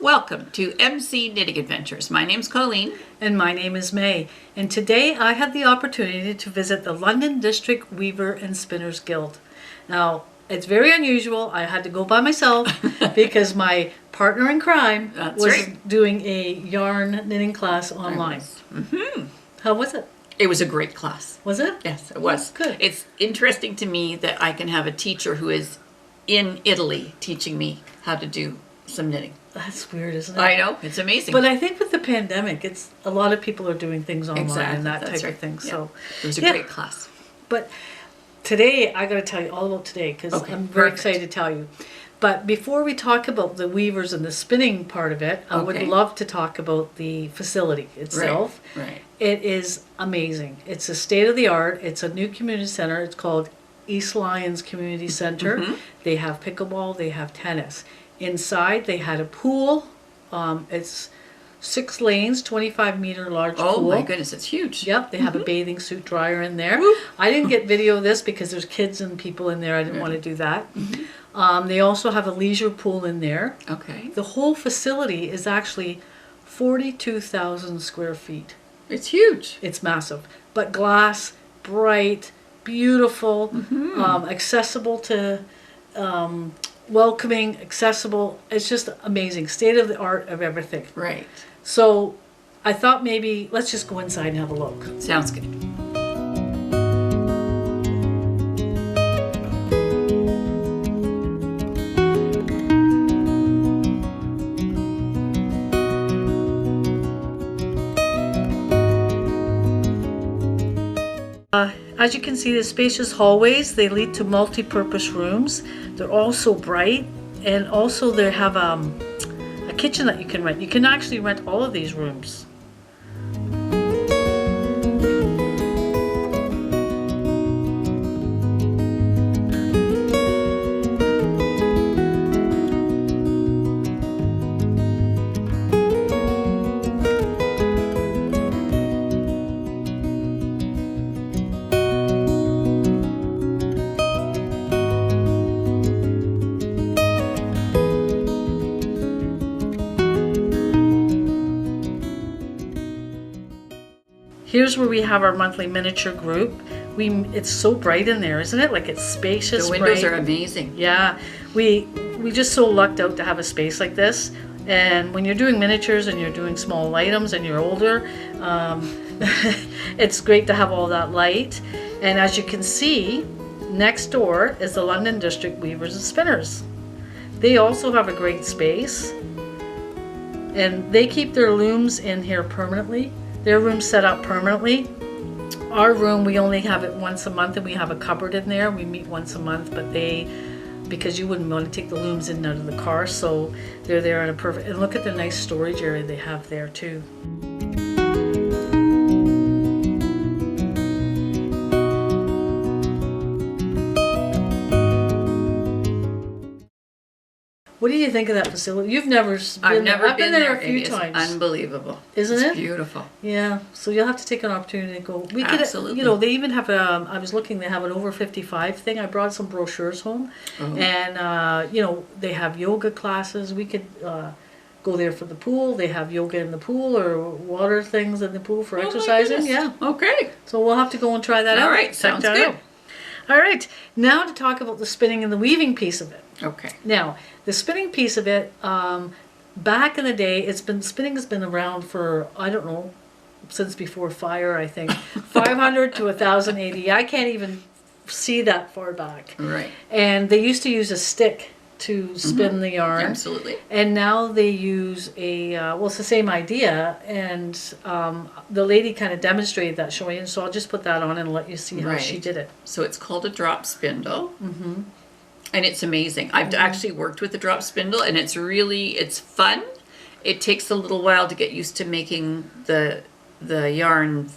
Welcome to MC Knitting Adventures. My name's Colleen. And my name is May. And today I had the opportunity to visit the London District Weaver and Spinners Guild. Now, it's very unusual. I had to go by myself because my partner in crime was doing a yarn knitting class online. How was it? It was a great class. Was it? Yes, it was. Good. It's interesting to me that I can have a teacher who is in Italy teaching me how to do some knitting. That's weird, isn't it? I know, it's amazing. But I think with the pandemic, it's a lot of people are doing things online and that type of thing. Yeah. So it was a great class. But today, I got to tell you all about today because I'm very excited to tell you. But before we talk about the weavers and the spinning part of it, I would love to talk about the facility itself. Right. It is amazing. It's a state-of-the-art. It's a new community center. It's called East Lyons Community Center. They have pickleball. They have tennis. Inside, they had a pool. It's 6 lanes, 25-meter large pool. Oh my goodness, it's huge. Yep, they have a bathing suit dryer in there. Woo. I didn't get video of this because there's kids and people in there. I didn't want to do that. They also have a leisure pool in there. Okay. The whole facility is actually 42,000 square feet. It's huge. It's massive. But glass, bright, beautiful, accessible to... welcoming, accessible. It's just amazing. State of the art of everything. Right. So I thought maybe let's just go inside and have a look. Sounds good. As you can see, the spacious hallways, they lead to multi-purpose rooms. They're all so bright, and also they have a kitchen that you can rent. You can actually rent all of these rooms. Here's where we have our monthly miniature group. It's so bright in there, isn't it? Like it's spacious. The windows bright. are amazing. Yeah, we just so lucked out to have a space like this. And when you're doing miniatures and you're doing small items and you're older, it's great to have all that light. And as you can see, next door is the London District Weavers and Spinners. They also have a great space, and they keep their looms in here permanently. Their room's set up permanently. Our room, we only have it once a month, and we have a cupboard in there. We meet once a month, but because you wouldn't want to take the looms in and out of the car, so they're there in a perfect, and look at the nice storage area they have there too. What do you think of that facility? You've never been I've never I've been there a few It is times. unbelievable. Isn't it? It's beautiful. Yeah, so you'll have to take an opportunity to go. We Absolutely. could, they even have I was looking, they have an over 55 thing. I brought some brochures home, and they have yoga classes. We could go there for the pool. They have yoga in the pool or water things in the pool for exercising. Yeah. Okay. So we'll have to go and try that out. All right, sounds good. All right, now to talk about the spinning and the weaving piece of it. Okay. Now, the spinning piece of it, back in the day, spinning has been around for, I don't know, since before fire, I think. 500 to 1000 AD. I can't even see that far back. Right. And they used to use a stick to spin the yarn. Absolutely. And now they use it's the same idea, and the lady kind of demonstrated that showing you, so I'll just put that on and let you see how she did it. So it's called a drop spindle. And it's amazing. I've actually worked with the drop spindle, and it's fun. It takes a little while to get used to making the yarn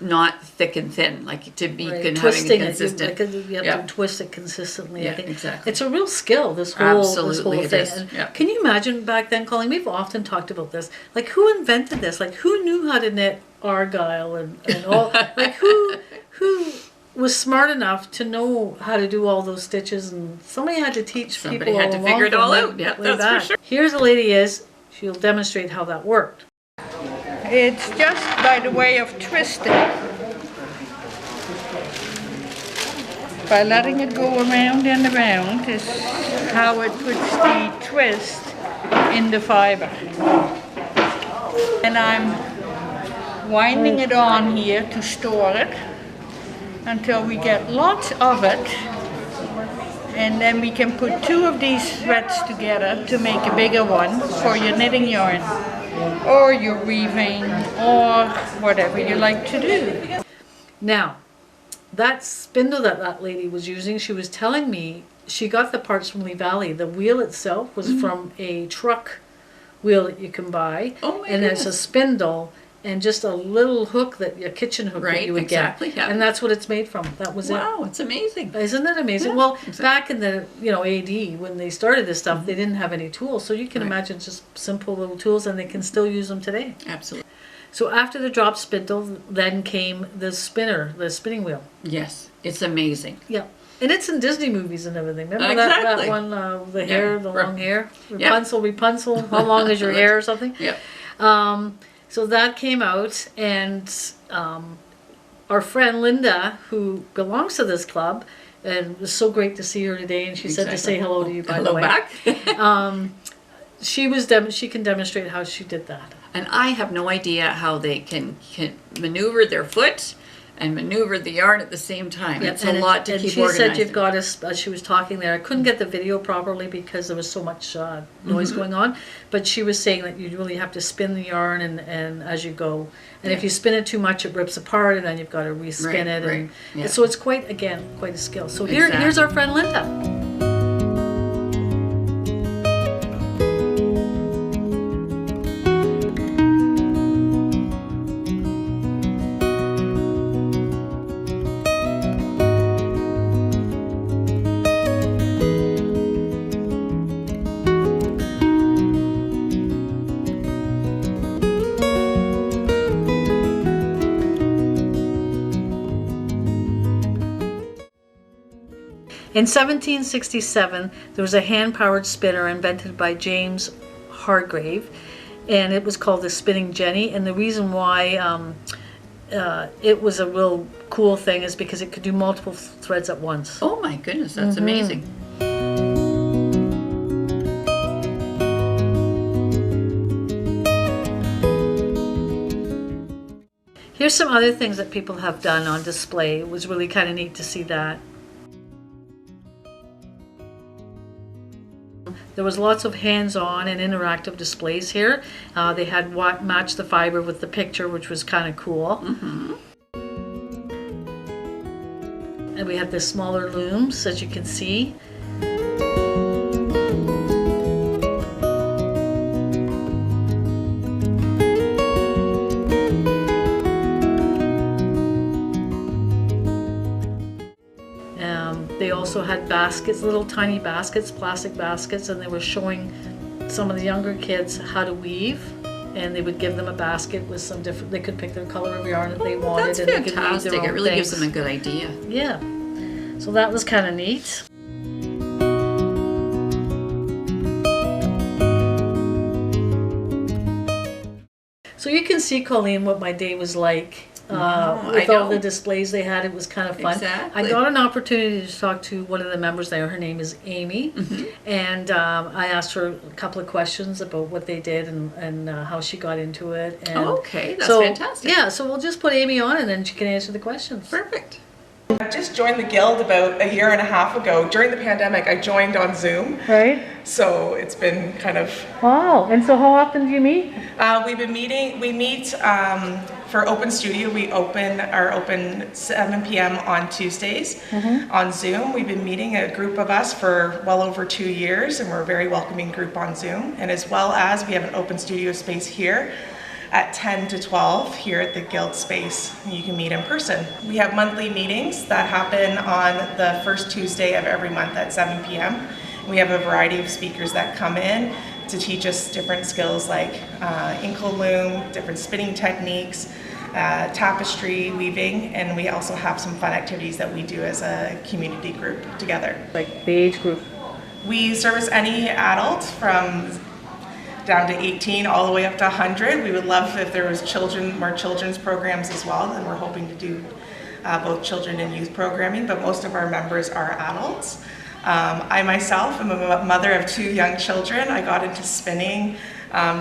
not thick and thin, like to be having it consistent. You have to twist it consistently. Yeah, I think. exactly. It's a real skill, this whole thing. And yeah. Can you imagine back then, Colleen? We've often talked about this. Like, who invented this? Like, who knew how to knit argyle and all? Like, who was smart enough to know how to do all those stitches, and somebody had to teach Somebody people had to figure it all out. Yeah, that's for sure. Here's a lady she'll demonstrate how that worked. It's just by the way of twisting. By letting it go around and around is how it puts the twist in the fiber. And I'm winding it on here to store it until we get lots of it. And then we can put 2 of these threads together to make a bigger one for your knitting yarn, or your weaving, or whatever you like to do. Now, that spindle that that lady was using, she was telling me she got the parts from Lee Valley. The wheel itself was from a truck wheel that you can buy. Oh my and it's a goodness. spindle and just a little hook, that your kitchen hook that Right, you would exactly, get. yeah. And that's what it's made from. That was Wow, it's amazing. it. Isn't that amazing? Yeah, Well, exactly. back in the AD, when they started this stuff, they didn't have any tools. So you can Right. imagine just simple little tools, and they can still use them today. Absolutely. So after the drop spindle, then came the spinner, the spinning wheel. Yes, it's amazing. Yeah. And it's in Disney movies and everything. Remember Exactly. that one, the hair, the long hair? Yeah. Rapunzel, Rapunzel, how long is your hair or something? Yep. So that came out, and our friend Linda, who belongs to this club, and it was so great to see her today, and she said to say hello to you, by the Hello way. back. She can demonstrate how she did that. And I have no idea how they can maneuver their foot and maneuver the yarn at the same time. It's a lot to keep she organizing. said you've got to, as she was talking there, I couldn't get the video properly because there was so much noise Mm-hmm. going on, but she was saying that you really have to spin the yarn and as you go. And if you spin it too much, it rips apart, and then you've got to respin Right, it. right, And yeah. so it's quite a skill. So here's Exactly. our friend Linda. In 1767, there was a hand-powered spinner invented by James Hargrave, and it was called the Spinning Jenny. And the reason why it was a real cool thing is because it could do multiple threads at once. Oh my goodness, that's Mm-hmm. amazing. Here's some other things that people have done on display. It was really kind of neat to see that. There was lots of hands-on and interactive displays here. They had matched the fiber with the picture, which was kind of cool. And we have the smaller looms, as you can see. They also had baskets, little tiny baskets, plastic baskets, and they were showing some of the younger kids how to weave. And they would give them a basket with some different, they could pick their color of yarn that they wanted. That's and they could weave fantastic. their It own really gives things. them a good idea. Yeah. So that was kind of neat. So you can see, Colleen, what my day was like. With I all the know. displays they had, it was kind of fun. Exactly. I got an opportunity to talk to one of the members there. Her name is Amy, and I asked her a couple of questions about what they did and how she got into it. And Oh, okay, that's so, fantastic. Yeah, so we'll just put Amy on, and then she can answer the questions. Perfect. I just joined the Guild about a year and a half ago. During the pandemic, I joined on Zoom, Right. so it's been kind of. Wow. And so, how often do you meet? We've been meeting. We meet for Open Studio. We are open 7 p.m. on Tuesdays on Zoom. We've been meeting a group of us for well over 2 years, and we're a very welcoming group on Zoom. And as well as we have an Open Studio space here at 10 to 12 here at the Guild space. You can meet in person. We have monthly meetings that happen on the first Tuesday of every month at 7 p.m. We have a variety of speakers that come in to teach us different skills like inkle loom, different spinning techniques, tapestry weaving, and we also have some fun activities that we do as a community group together. Like the age group. We service any adult from down to 18, all the way up to 100. We would love if there was more children's programs as well, and we're hoping to do both children and youth programming, but most of our members are adults. I myself am a mother of 2 young children. I got into spinning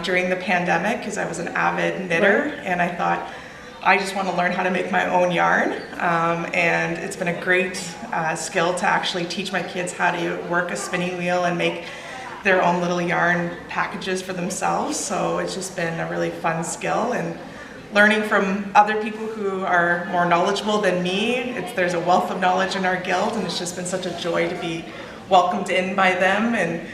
during the pandemic because I was an avid knitter, and I thought, I just want to learn how to make my own yarn, and it's been a great skill to actually teach my kids how to work a spinning wheel and make their own little yarn packages for themselves. So it's just been a really fun skill, and learning from other people who are more knowledgeable than me. There's a wealth of knowledge in our guild, and it's just been such a joy to be welcomed in by them and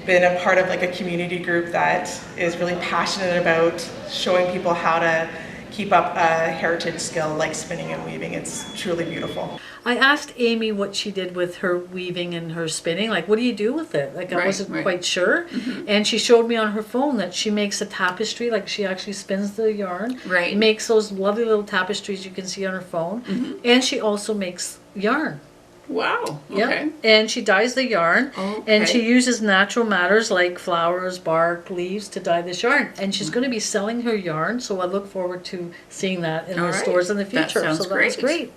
been a part of like a community group that is really passionate about showing people how to keep up a heritage skill like spinning and weaving. It's truly beautiful. I asked Amy what she did with her weaving and her spinning. Like, what do you do with it? Like, I wasn't quite sure. And she showed me on her phone that she makes a tapestry. Like, she actually spins the yarn. Right. Makes those lovely little tapestries you can see on her phone. And she also makes yarn. Wow. Yeah. Okay. And she dyes the yarn. Okay. And she uses natural matters like flowers, bark, leaves to dye this yarn. And she's going to be selling her yarn. So I look forward to seeing that in the stores in the future. That sounds so that's great. great.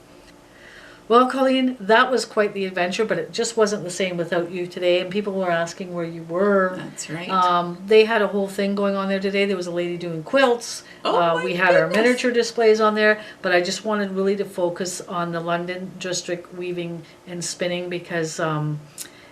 Well, Colleen, that was quite the adventure, but it just wasn't the same without you today. And people were asking where you were. That's right. They had a whole thing going on there today. There was a lady doing quilts. Oh, my we had our goodness. miniature displays on there, but I just wanted really to focus on the London District weaving and spinning because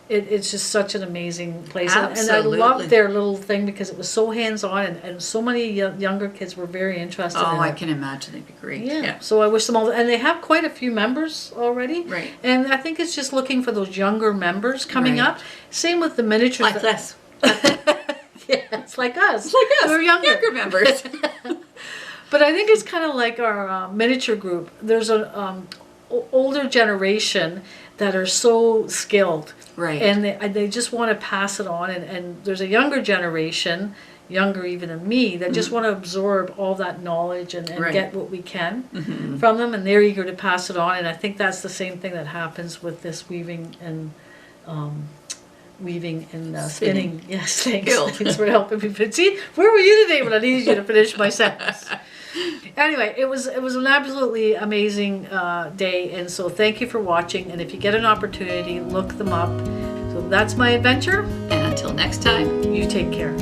it's just such an amazing place. And I Absolutely. loved their little thing because it was so hands-on and so many younger kids were very interested in it. I can imagine they'd be great. Yeah. So I wish them all, and they have quite a few members already. Right. And I think it's just looking for those younger members coming Right. up. Same with the miniatures. Like us. Yeah, it's like us. It's like us. We're younger. members. But I think it's kind of like our miniature group. There's an older generation that are so skilled. Right. And they just want to pass it on. And there's a younger generation, younger even than me, that just want to absorb all that knowledge and Right. get what we can from them. And they're eager to pass it on. And I think that's the same thing that happens with this weaving and spinning. Yes, thanks. Guild. Thanks for helping me. But see, where were you today when I needed you to finish my sentence? Anyway, it was an absolutely amazing day, and so thank you for watching. And if you get an opportunity, look them up. So that's my adventure. And until next time. You take care.